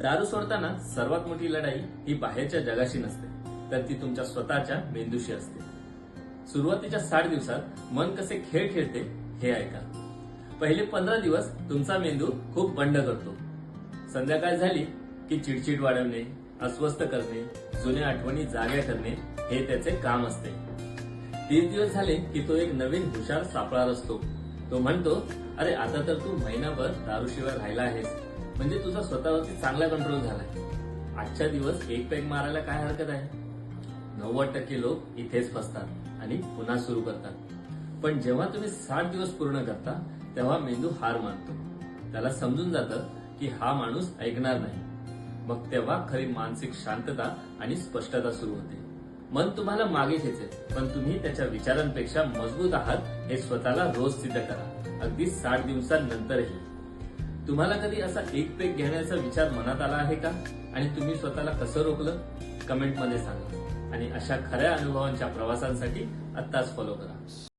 दारू सोडताना सर्वात मोठी लढाई ही बाहेरच्या जगाशी नसते, तर ती तुमच्या स्वतःच्या मेंदूशी असते. सुरुवातीच्या 60 दिवसात मन कसे खेळ खेळते हे ऐका. पहिले 15 दिवस तुमचा मेंदू खूप बंड करतो. संध्याकाळ झाली की चिडचिड वाढवणे, अस्वस्थ करणे, जुन्या आठवणी जाग्या करणे हे त्याचे काम असते. 30 दिवस झाले की तो एक नवीन हुशार सापळा रचतो. तो म्हणतो, अरे आता तर तू महिनाभर दारूशिवाय राहिला आहेस, म्हणजे तुझा स्वतःवरती चांगला कंट्रोल झालाय. आजच्या दिवस एक पॅक मारायला काय हरकत आहे. 90% लोक इथेच फसतात आणि पुन्हा सुरू करतात. पण जेव्हा तुम्ही 60 दिवस पूर्ण करता तेव्हा मेंदू हार मानतो. त्याला समजून जातं की हा माणूस ऐकणार नाही. मग तेव्हा खरी मानसिक शांतता आणि स्पष्टता सुरू होते. मन तुम्हाला मागे खेचेल, पण तुम्ही त्याच्या विचारांपेक्षा मजबूत आहात हे स्वतःला रोज सिद्ध करा, अगदी 60 दिवसांनंतरही. तुम्हाला कधी असा एक पेग घेण्याचा विचार मनात आला आहे का? आणि तुम्ही स्वतःला कसं रोखलं? कमेंटमध्ये सांगा. आणि अशा खऱ्या अनुभवांच्या प्रवासांसाठी आत्ताच फॉलो करा.